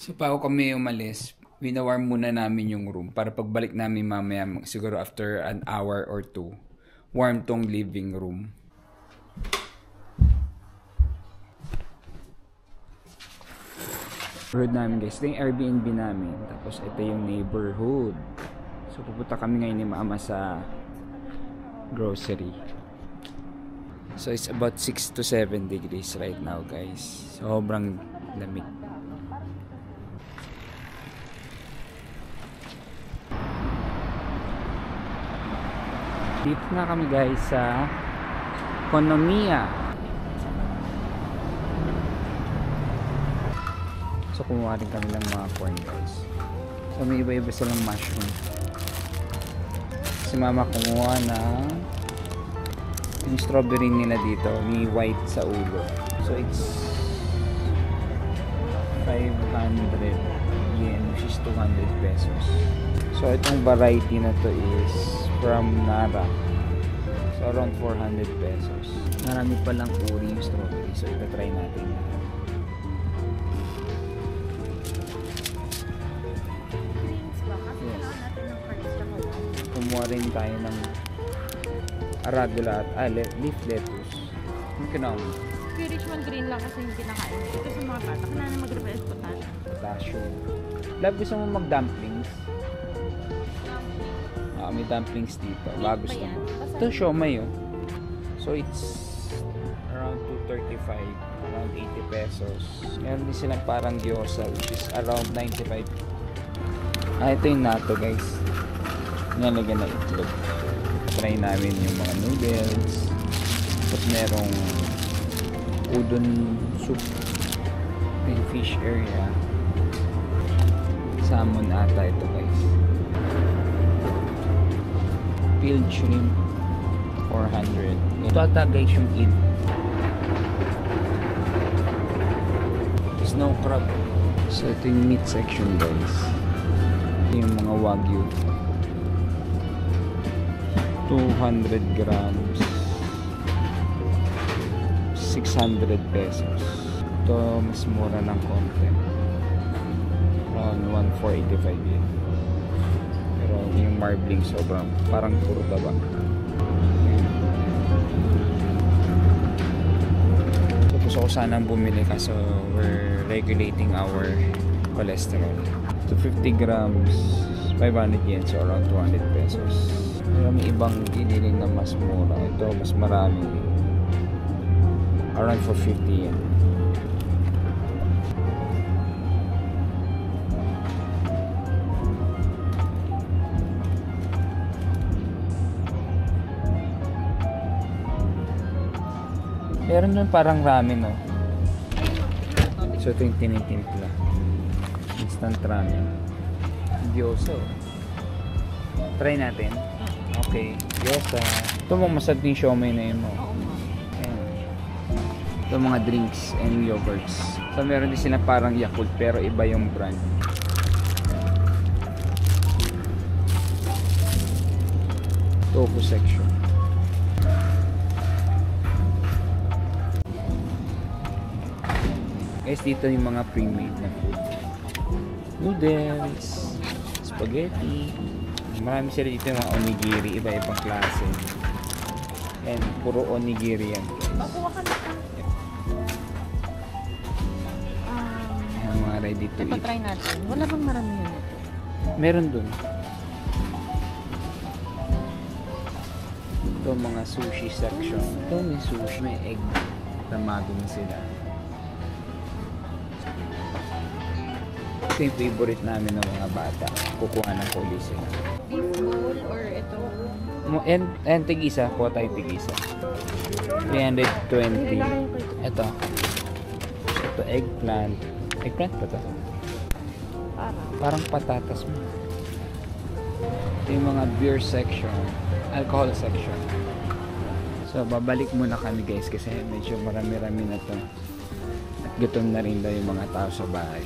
So bago kami umalis, winawarm muna namin yung room para pagbalik namin mamaya, siguro after an hour or two, warm tong living room. Neighborhood namin guys, ito yung Airbnb namin, tapos ito yung neighborhood. So pupunta kami ngayon ni Mama sa grocery. So it's about 6 to 7 degrees right now guys. Sobrang lamig. Dito na kami guys sa Economia. So kumuha rin kami ng mga corn guys. So may iba-iba silang mushroom. Si Mama kumuha na yung strawberry nila dito, may white sa ulo. So it's 500 yen, which is 200 pesos. So itong variety na to is from Nara. So around 400 pesos. Marami palang uri yung strawberry. So itatry natin yan. Kumuha rin tayo ng arugula at leaf lettuce. Yung kinakain. Spiritual one green lang kasi yung kinakain. Ito sa mga bata, kailangan mag-replace potassium. Potassium. Love, gusto mo mag-dumplings? May dumplings dito. Gusto mo. Ito siomay oh. So it's around 235, around 80 pesos. Meron din silang parang gyoza which is around 95. Ito yung natto guys. Nalagyan na itlog. Try namin yung mga noodles. Tapos merong udon soup. Yung fish area. Salmon ata ito guys. Peeled shrimp 400. Ito ata guys yung id. Snow crab. So ito yung meat section guys. Yung mga wagyu. 200 grams 600 pesos. Ito mas mura ng konti, around 1,485 yen. Pero yung marbling sobrang parang puro taba. So gusto ko sanang bumili kaso we're regulating our cholesterol. So 50 grams 500 yen, so around 200 pesos. Pero may ibang giniling na mas mura. Ito mas marami, around 450 yen. Meron nun parang ramen no. So ito yung tinitimpla, instant ramen, gyoza. Try natin. Okay, gyoza. Ito mong masarap yung siomay na yun mo. Ito mga drinks and yogurts. So meron din sila parang Yakult pero iba yung brand. Tofu section. Guys, dito yung mga pre-made na food. Noodles, spaghetti. Marami sila dito yung mga onigiri, iba-ibang klase. And puro onigiri yan. Ayan, mga ready to eat. Try natin. Wala bang marami yun ito? Meron dun. Ito mga sushi section. Ito may sushi, may egg. Tamado na sila. Ito yung favorite namin ng mga bata. Kukuha ng kuli sila. Beef bowl or ito? And tig-isa. Kuha tayo tig-isa. 320. Ito. Ito eggplant. Eggplant ba ito? Parang patatas mo. Ito yung mga beer section. Alcohol section. So babalik muna kami guys kasi medyo marami-rami na to. At gutom na rin daw yung mga tao sa bahay.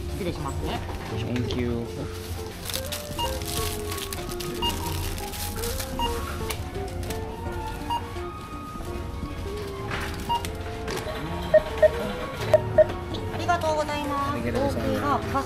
Thank you. Arigatou gozaimasu. May ganito sa Okay, amin. pa.